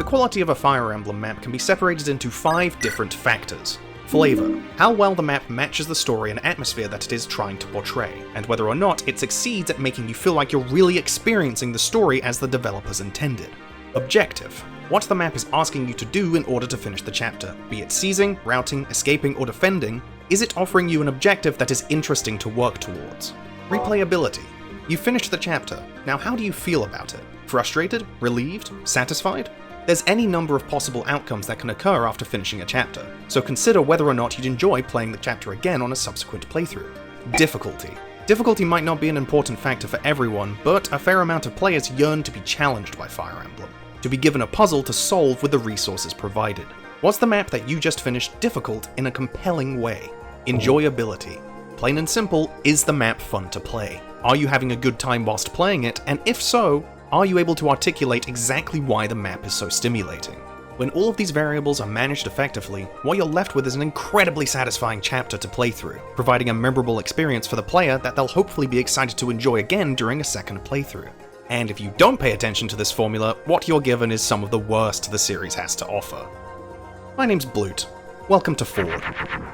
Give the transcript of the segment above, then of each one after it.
quality of a Fire Emblem map can be separated into 5 different factors. Flavor, how well the map matches the story and atmosphere that it is trying to portray, and whether or not it succeeds at making you feel like you're really experiencing the story as the developers intended. Objective, what the map is asking you to do in order to finish the chapter, be it seizing, routing, escaping, or defending. Is it offering you an objective that is interesting to work towards? Replayability, you finished the chapter, now how do you feel about it? Frustrated? Relieved? Satisfied? There's any number of possible outcomes that can occur after finishing a chapter, so consider whether or not you'd enjoy playing the chapter again on a subsequent playthrough. Difficulty. Difficulty might not be an important factor for everyone, but a fair amount of players yearn to be challenged by Fire Emblem, to be given a puzzle to solve with the resources provided. Was the map that you just finished difficult in a compelling way? Enjoyability. Plain and simple, is the map fun to play? Are you having a good time whilst playing it, and if so, are you able to articulate exactly why the map is so stimulating? When all of these variables are managed effectively, what you're left with is an incredibly satisfying chapter to play through, providing a memorable experience for the player that they'll hopefully be excited to enjoy again during a second playthrough. And if you don't pay attention to this formula, what you're given is some of the worst the series has to offer. My name's Blute. Welcome to F.O.R.D.E.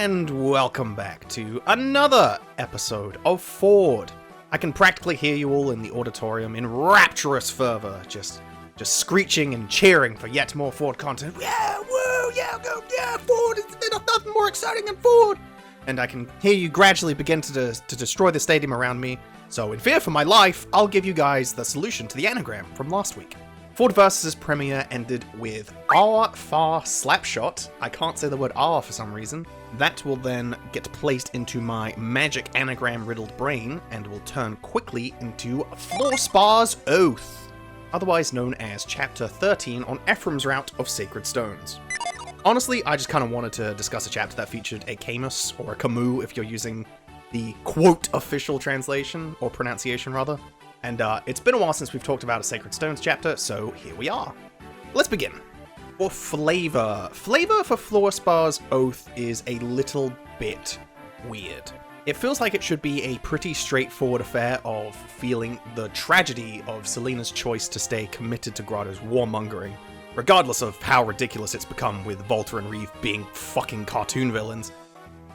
And welcome back to another episode of F.O.R.D.E. I can practically hear you all in the auditorium in rapturous fervor, just screeching and cheering for yet more F.O.R.D.E. content. Yeah, woo, yeah, go, yeah, F.O.R.D.E. There's nothing more exciting than F.O.R.D.E. And I can hear you gradually begin to destroy the stadium around me. So in fear for my life, I'll give you guys the solution to the anagram from last week. F.O.R.D.E. Versus premiere ended with R-Far Slapshot. I can't say the word R for some reason. That will then get placed into my magic anagram-riddled brain and will turn quickly into Fluorspar's Oath, otherwise known as Chapter 13 on Ephraim's Route of Sacred Stones. Honestly, I just kind of wanted to discuss a chapter that featured a Camus, or a Camus if you're using the quote official translation, or pronunciation rather. And it's been a while since we've talked about a Sacred Stones chapter, so here we are. Let's begin. For flavor for Fluorspar's Oath is a little bit weird. It feels like it should be a pretty straightforward affair of feeling the tragedy of Selena's choice to stay committed to Grotto's warmongering, regardless of how ridiculous it's become with Volta and Reeve being fucking cartoon villains.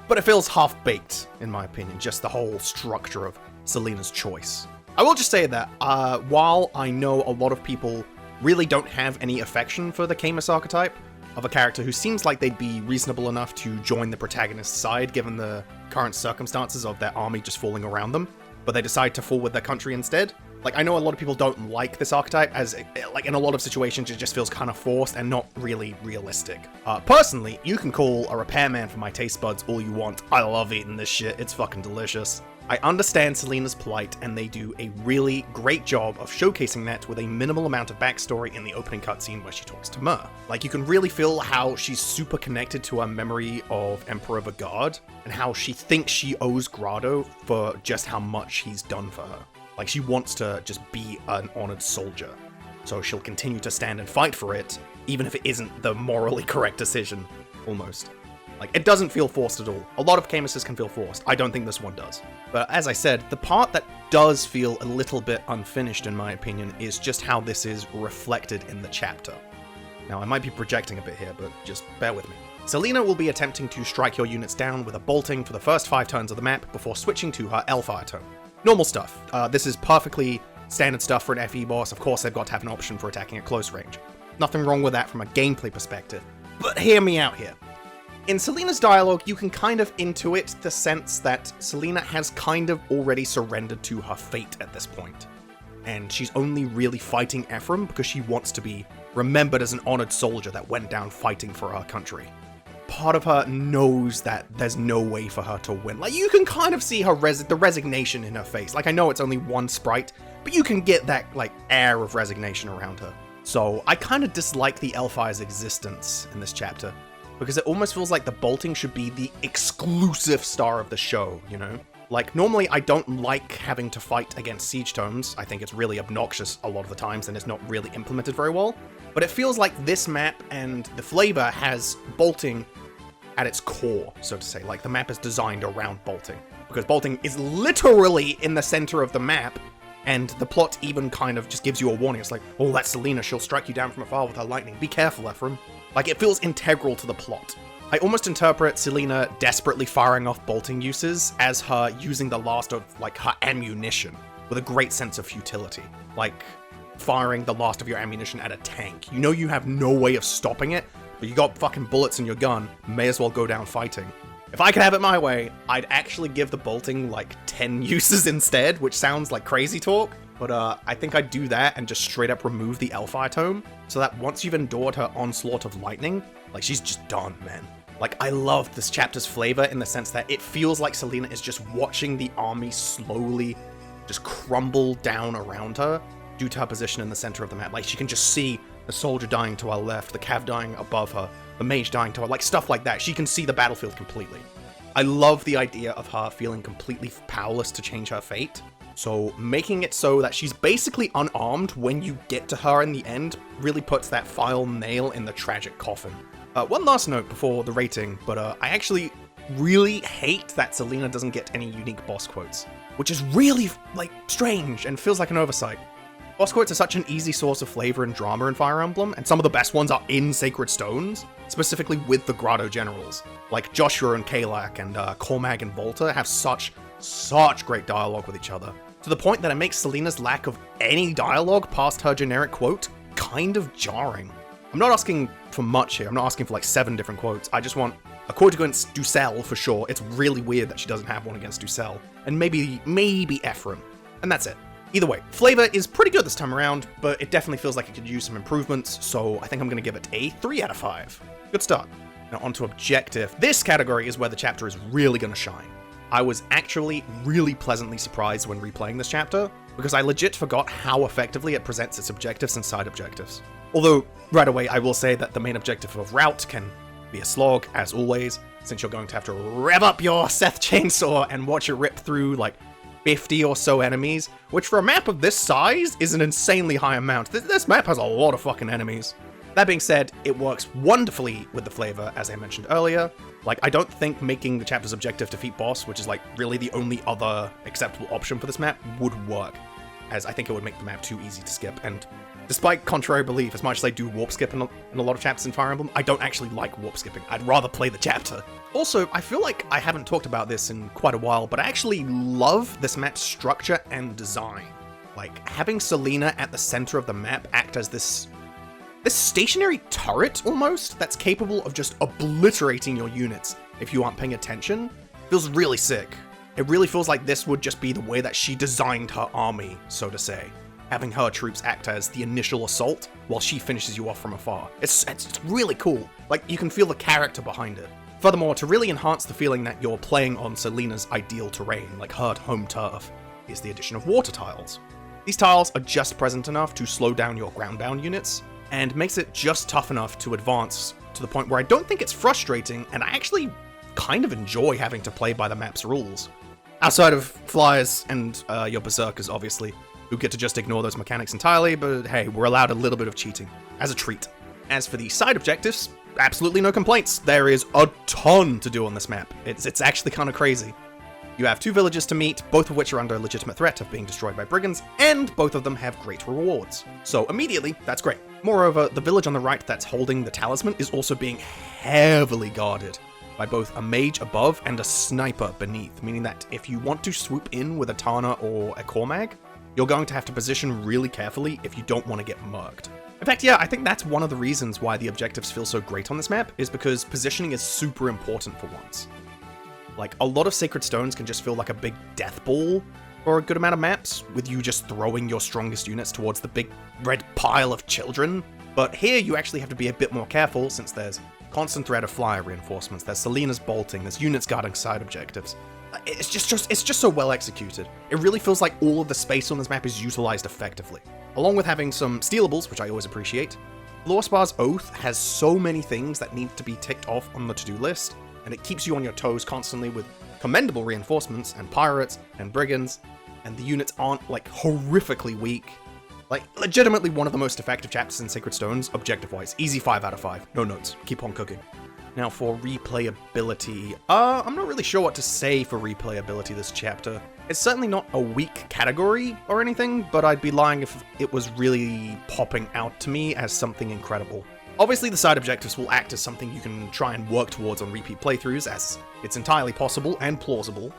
But it feels half-baked, in my opinion, just the whole structure of Selena's choice. I will just say that, while I know a lot of people really don't have any affection for the Camus archetype of a character who seems like they'd be reasonable enough to join the protagonist's side given the current circumstances of their army just falling around them, but they decide to fall with their country instead. Like, I know a lot of people don't like this archetype, as, like, in a lot of situations it just feels kind of forced and not really realistic. Personally, you can call a repairman for my taste buds all you want. I love eating this shit, it's fucking delicious. I understand Selena's plight, and they do a really great job of showcasing that with a minimal amount of backstory in the opening cutscene where she talks to Myr. Like, you can really feel how she's super connected to her memory of Emperor Vagard, and how she thinks she owes Grotto for just how much he's done for her. Like, she wants to just be an honored soldier, so she'll continue to stand and fight for it, even if it isn't the morally correct decision, almost. Like, it doesn't feel forced at all. A lot of Camuses can feel forced. I don't think this one does. But as I said, the part that does feel a little bit unfinished, in my opinion, is just how this is reflected in the chapter. Now, I might be projecting a bit here, but just bear with me. Selena will be attempting to strike your units down with a bolting for the first 5 turns of the map before switching to her L-Fire tone. Normal stuff. This is perfectly standard stuff for an FE boss. Of course, they've got to have an option for attacking at close range. Nothing wrong with that from a gameplay perspective. But hear me out here. In Selena's dialogue, you can kind of intuit the sense that Selena has kind of already surrendered to her fate at this point. And she's only really fighting Ephraim because she wants to be remembered as an honored soldier that went down fighting for her country. Part of her knows that there's no way for her to win. Like, you can kind of see her the resignation in her face. Like, I know it's only one sprite, but you can get that, like, air of resignation around her. So, I kind of dislike the L-Fire's existence in this chapter, because it almost feels like the bolting should be the exclusive star of the show, you know? Like, normally I don't like having to fight against siege tomes. I think it's really obnoxious a lot of the times, and it's not really implemented very well. But it feels like this map and the flavor has bolting at its core, so to say. Like, the map is designed around bolting, because bolting is literally in the center of the map, and the plot even kind of just gives you a warning. It's like, oh, that's Selena, she'll strike you down from afar with her lightning. Be careful, Ephraim. Like, it feels integral to the plot. I almost interpret Selena desperately firing off bolting uses as her using the last of, like, her ammunition, with a great sense of futility. Like, firing the last of your ammunition at a tank. You know you have no way of stopping it, but you got fucking bullets in your gun, may as well go down fighting. If I could have it my way, I'd actually give the bolting like 10 uses instead, which sounds like crazy talk, but I think I'd do that and just straight up remove the Elfire Tome, so that once you've endured her onslaught of lightning, like, she's just done, man. Like, I love this chapter's flavor in the sense that it feels like Selena is just watching the army slowly just crumble down around her due to her position in the center of the map. Like, she can just see the soldier dying to her left, the cav dying above her, the mage dying to her, like, stuff like that. She can see the battlefield completely. I love the idea of her feeling completely powerless to change her fate. So making it so that she's basically unarmed when you get to her in the end really puts that final nail in the tragic coffin. One last note before the rating, but I actually really hate that Selena doesn't get any unique boss quotes, which is really, like, strange and feels like an oversight. Boss quotes are such an easy source of flavor and drama in Fire Emblem, and some of the best ones are in Sacred Stones, specifically with the Grotto Generals. Like Joshua and Kalak and Cormag and Volta have such great dialogue with each other, to the point that it makes Selena's lack of any dialogue past her generic quote kind of jarring. I'm not asking for much here, I'm not asking for like 7 different quotes, I just want a quote against Ducel for sure. It's really weird that she doesn't have one against Ducel, and maybe Ephraim, and that's it. Either way, flavor is pretty good this time around, but it definitely feels like it could use some improvements, so I think I'm going to give it a 3 out of 5. Good start. Now onto objective. This category is where the chapter is really going to shine. I was actually really pleasantly surprised when replaying this chapter, because I legit forgot how effectively it presents its objectives and side objectives. Although, right away, I will say that the main objective of Route can be a slog, as always, since you're going to have to rev up your Seth chainsaw and watch it rip through, like, 50 or so enemies, which for a map of this size is an insanely high amount. This map has a lot of fucking enemies. That being said, it works wonderfully with the flavor, as I mentioned earlier. Like, I don't think making the chapter's objective defeat boss, which is like really the only other acceptable option for this map, would work, as I think it would make the map too easy to skip. And despite contrary belief, as much as I do warp skip in a lot of chapters in Fire Emblem, I don't actually like warp skipping. I'd rather play the chapter. Also, I feel like I haven't talked about this in quite a while, but I actually love this map's structure and design. Like, having Selena at the center of the map act as this stationary turret, almost, that's capable of just obliterating your units if you aren't paying attention, feels really sick. It really feels like this would just be the way that she designed her army, so to say. Having her troops act as the initial assault while she finishes you off from afar. It's really cool. Like, you can feel the character behind it. Furthermore, to really enhance the feeling that you're playing on Selena's ideal terrain, like her home turf, is the addition of water tiles. These tiles are just present enough to slow down your ground-bound units, and makes it just tough enough to advance to the point where I don't think it's frustrating, and I actually kind of enjoy having to play by the map's rules. Outside of flyers and your berserkers, obviously, who get to just ignore those mechanics entirely, but hey, we're allowed a little bit of cheating, as a treat. As for the side objectives, absolutely no complaints. There is a ton to do on this map. It's actually kind of crazy. You have 2 villages to meet, both of which are under legitimate threat of being destroyed by brigands, and both of them have great rewards. So immediately, that's great. Moreover, the village on the right that's holding the talisman is also being heavily guarded by both a mage above and a sniper beneath, meaning that if you want to swoop in with a Tana or a Cormag, you're going to have to position really carefully if you don't want to get murked. In fact, yeah, I think that's one of the reasons why the objectives feel so great on this map, is because positioning is super important for once. Like, a lot of Sacred Stones can just feel like a big death ball for a good amount of maps, with you just throwing your strongest units towards the big red pile of children. But here you actually have to be a bit more careful, since there's constant threat of flyer reinforcements, there's Selena's bolting, there's units guarding side objectives. It's just so well executed. It really feels like all of the space on this map is utilized effectively. Along with having some stealables, which I always appreciate, Fluorspar's Oath has so many things that need to be ticked off on the to-do list, and it keeps you on your toes constantly with commendable reinforcements and pirates and brigands, and the units aren't like horrifically weak. Like, legitimately one of the most effective chapters in Sacred Stones, objective-wise. Easy 5 out of 5. No notes. Keep on cooking. Now for replayability, I'm not really sure what to say for replayability this chapter. It's certainly not a weak category or anything, but I'd be lying if it was really popping out to me as something incredible. Obviously the side objectives will act as something you can try and work towards on repeat playthroughs, as it's entirely possible and plausible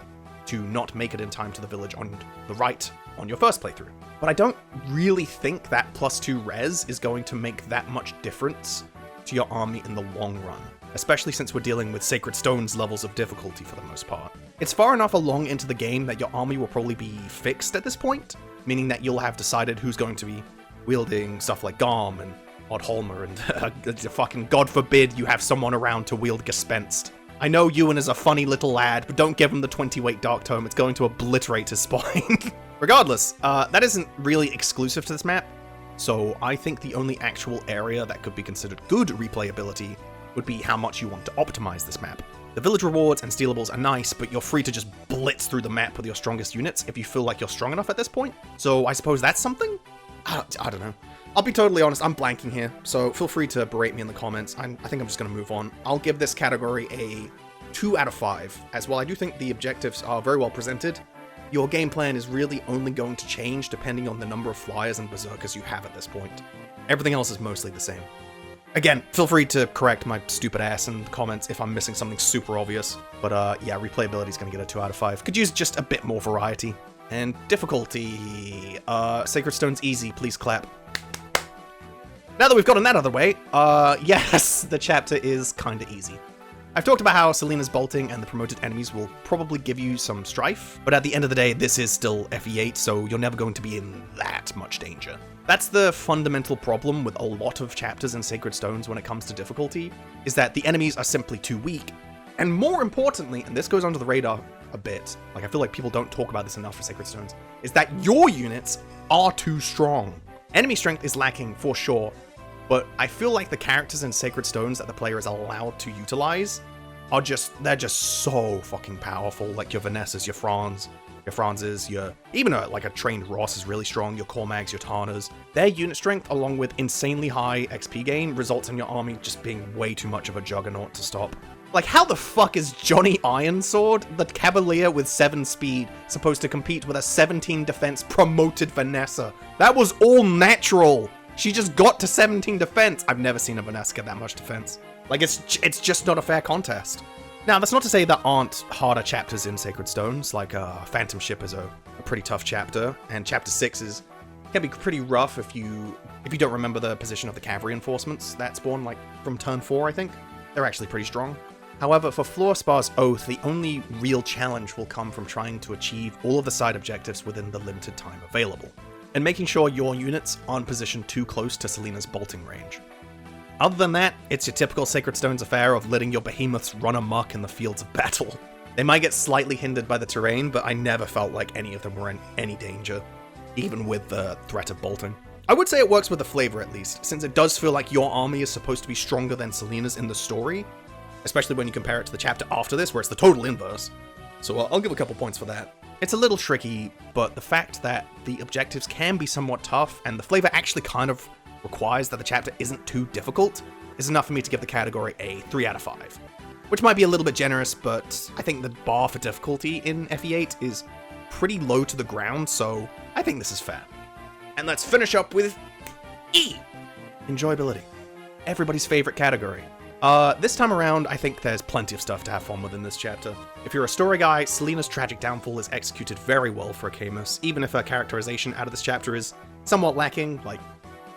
to not make it in time to the village on the right on your first playthrough. But I don't really think that +2 res is going to make that much difference to your army in the long run, especially since we're dealing with Sacred Stones levels of difficulty for the most part. It's far enough along into the game that your army will probably be fixed at this point, meaning that you'll have decided who's going to be wielding stuff like Garm and Oddholmer, and fucking God forbid you have someone around to wield Gespenst. I know Ewan is a funny little lad, but don't give him the 20-weight Dark Tome, it's going to obliterate his spine. Regardless, that isn't really exclusive to this map, so I think the only actual area that could be considered good replayability would be how much you want to optimize this map. The village rewards and stealables are nice, but you're free to just blitz through the map with your strongest units if you feel like you're strong enough at this point. So I suppose that's something? I don't know. I'll be totally honest, I'm blanking here, so feel free to berate me in the comments. I think I'm just going to move on. I'll give this category a 2 out of 5, as while I do think the objectives are very well presented, your game plan is really only going to change depending on the number of flyers and berserkers you have at this point. Everything else is mostly the same. Again, feel free to correct my stupid ass in the comments if I'm missing something super obvious, but yeah, replayability is going to get a 2 out of 5. Could use just a bit more variety. And difficulty, Sacred Stone's easy, please clap. Now that we've gotten that out of the way, yes, the chapter is kinda easy. I've talked about how Selena's bolting and the promoted enemies will probably give you some strife, but at the end of the day, this is still FE8, so you're never going to be in that much danger. That's the fundamental problem with a lot of chapters in Sacred Stones when it comes to difficulty, is that the enemies are simply too weak. And more importantly, and this goes under the radar a bit, like I feel like people don't talk about this enough for Sacred Stones, is that your units are too strong. Enemy strength is lacking for sure, but I feel like the characters in Sacred Stones that the player is allowed to utilize are they're just so fucking powerful. Like your Vanessas, your Franzes, even like a trained Ross is really strong, your Cormags, your Tarnas. Their unit strength, along with insanely high XP gain, results in your army just being way too much of a juggernaut to stop. Like, how the fuck is Johnny Ironsword, the Cavalier with 7 speed, supposed to compete with a 17 defense promoted Vanessa? That was all natural! She just got to 17 defense. I've never seen a Vanessa get that much defense. Like, it's just not a fair contest. Now, that's not to say there aren't harder chapters in Sacred Stones, like Phantom Ship is a pretty tough chapter, and Chapter 6 can be pretty rough if you don't remember the position of the cavalry reinforcements that spawn, like, from turn 4, I think. They're actually pretty strong. However, for Fluorspar's Oath, the only real challenge will come from trying to achieve all of the side objectives within the limited time available, and making sure your units aren't positioned too close to Selena's bolting range. Other than that, it's your typical Sacred Stones affair of letting your behemoths run amok in the fields of battle. They might get slightly hindered by the terrain, but I never felt like any of them were in any danger, even with the threat of bolting. I would say it works with the flavor at least, since it does feel like your army is supposed to be stronger than Selena's in the story, especially when you compare it to the chapter after this, where it's the total inverse. So I'll give a couple points for that. It's a little tricky, but the fact that the objectives can be somewhat tough, and the flavor actually kind of requires that the chapter isn't too difficult, is enough for me to give the category a 3 out of 5. Which might be a little bit generous, but I think the bar for difficulty in FE8 is pretty low to the ground, so I think this is fair. And let's finish up with E! Enjoyability. Everybody's favorite category. This time around, I think there's plenty of stuff to have fun with in this chapter. If you're a story guy, Selena's tragic downfall is executed very well for a Camus, even if her characterization out of this chapter is somewhat lacking. Like,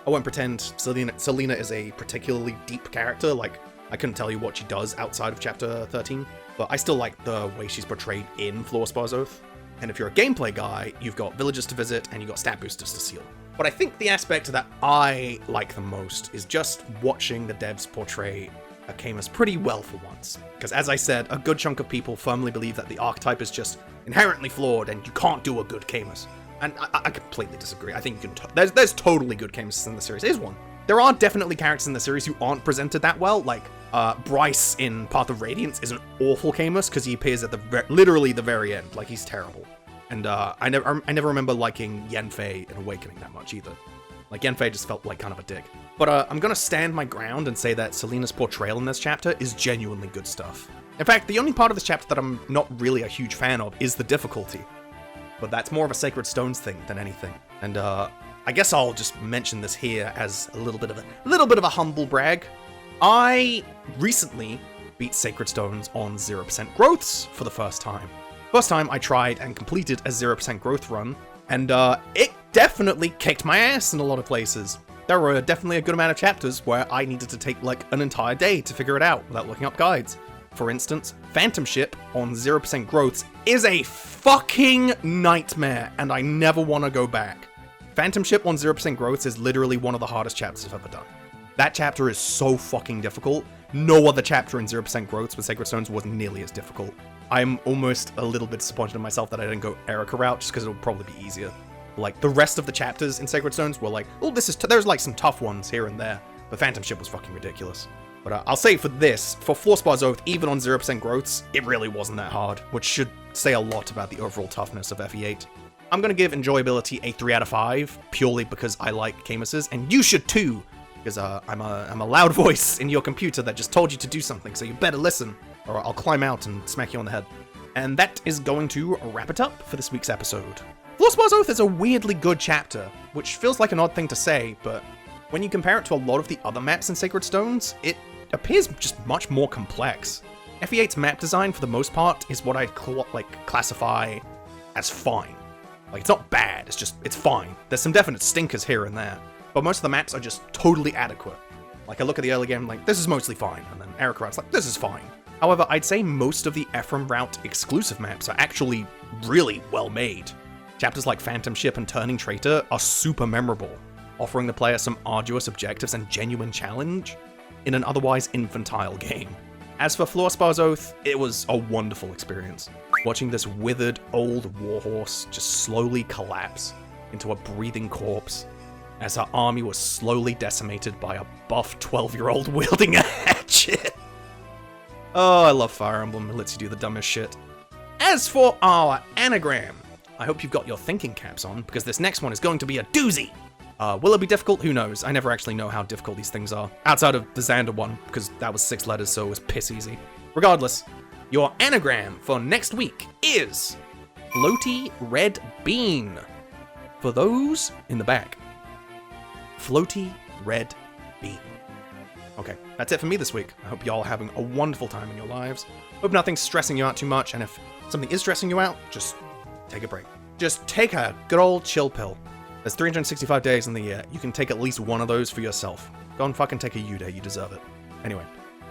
I won't pretend Selena is a particularly deep character, like, I couldn't tell you what she does outside of chapter 13, but I still like the way she's portrayed in Fluorspar's Oath. And if you're a gameplay guy, you've got villages to visit and you've got stat boosters to seal. But I think the aspect that I like the most is just watching the devs portray a Camus pretty well for once. Because as I said, a good chunk of people firmly believe that the archetype is just inherently flawed and you can't do a good Camus. And I completely disagree. I think you can. There's totally good Camuses in the series. Here's one. There are definitely characters in the series who aren't presented that well. Like Bryce in Path of Radiance is an awful Camus because he appears at literally the very end. Like, he's terrible. And I never remember liking Yenfei in Awakening that much either. Like, Genfei just felt like kind of a dick. But I'm gonna stand my ground and say that Selena's portrayal in this chapter is genuinely good stuff. In fact, the only part of this chapter that I'm not really a huge fan of is the difficulty. But that's more of a Sacred Stones thing than anything. And I guess I'll just mention this here as a little bit of a humble brag. I recently beat Sacred Stones on 0% growths for the first time. First time I tried and completed a 0% growth run, and it definitely kicked my ass in a lot of places. There were definitely a good amount of chapters where I needed to take like an entire day to figure it out without looking up guides. For instance, Phantom Ship on 0% growths is a fucking nightmare, and I never want to go back. Phantom Ship on 0% growths is literally one of the hardest chapters I've ever done. That chapter is so fucking difficult. No other chapter in 0% growths with Sacred Stones was nearly as difficult. I'm almost a little bit disappointed in myself that I didn't go Erica route, just because it'll probably be easier. Like, the rest of the chapters in Sacred Stones were like, oh, there's like some tough ones here and there, but Phantom Ship was fucking ridiculous. But I'll say for this, for Fluorspar's Oath, even on 0% growths, it really wasn't that hard, which should say a lot about the overall toughness of FE8. I'm gonna give Enjoyability a 3 out of 5, purely because I like Camus's, and you should too, because I'm a loud voice in your computer that just told you to do something, so you better listen, or I'll climb out and smack you on the head. And that is going to wrap it up for this week's episode. Fluorspar's Oath is a weirdly good chapter, which feels like an odd thing to say, but when you compare it to a lot of the other maps in Sacred Stones, it appears just much more complex. FE8's map design, for the most part, is what I'd classify as fine. Like, it's not bad, it's fine. There's some definite stinkers here and there, but most of the maps are just totally adequate. Like, I look at the early game, like, this is mostly fine, and then Erica Route's like, this is fine. However, I'd say most of the F.O.R.D.E route exclusive maps are actually really well made. Chapters like Phantom Ship and Turning Traitor are super memorable, offering the player some arduous objectives and genuine challenge in an otherwise infantile game. As for Fluorspar's Oath, it was a wonderful experience. Watching this withered old warhorse just slowly collapse into a breathing corpse as her army was slowly decimated by a buff 12-year-old wielding a hatchet. Oh, I love Fire Emblem, it lets you do the dumbest shit. As for our anagram, I hope you've got your thinking caps on, because this next one is going to be a doozy. Will it be difficult? Who knows? I never actually know how difficult these things are. Outside of the Xander one, because that was 6 letters, so it was piss easy. Regardless, your anagram for next week is Floaty Red Bean. For those in the back, Floaty Red Bean. Okay, that's it for me this week. I hope y'all are having a wonderful time in your lives. Hope nothing's stressing you out too much, and if something is stressing you out, just take a break. Just take a good old chill pill. There's 365 days in the year. You can take at least one of those for yourself. Go and fucking take a U-Day, you deserve it. Anyway,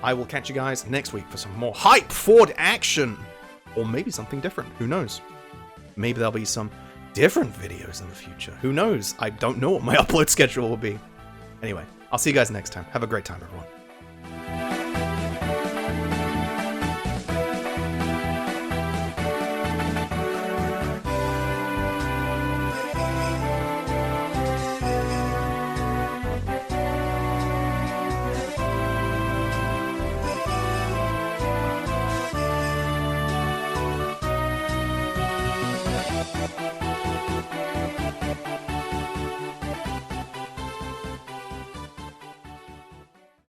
I will catch you guys next week for some more hype F.O.R.D.E action. Or maybe something different, who knows? Maybe there'll be some different videos in the future. Who knows? I don't know what my upload schedule will be. Anyway, I'll see you guys next time. Have a great time, everyone.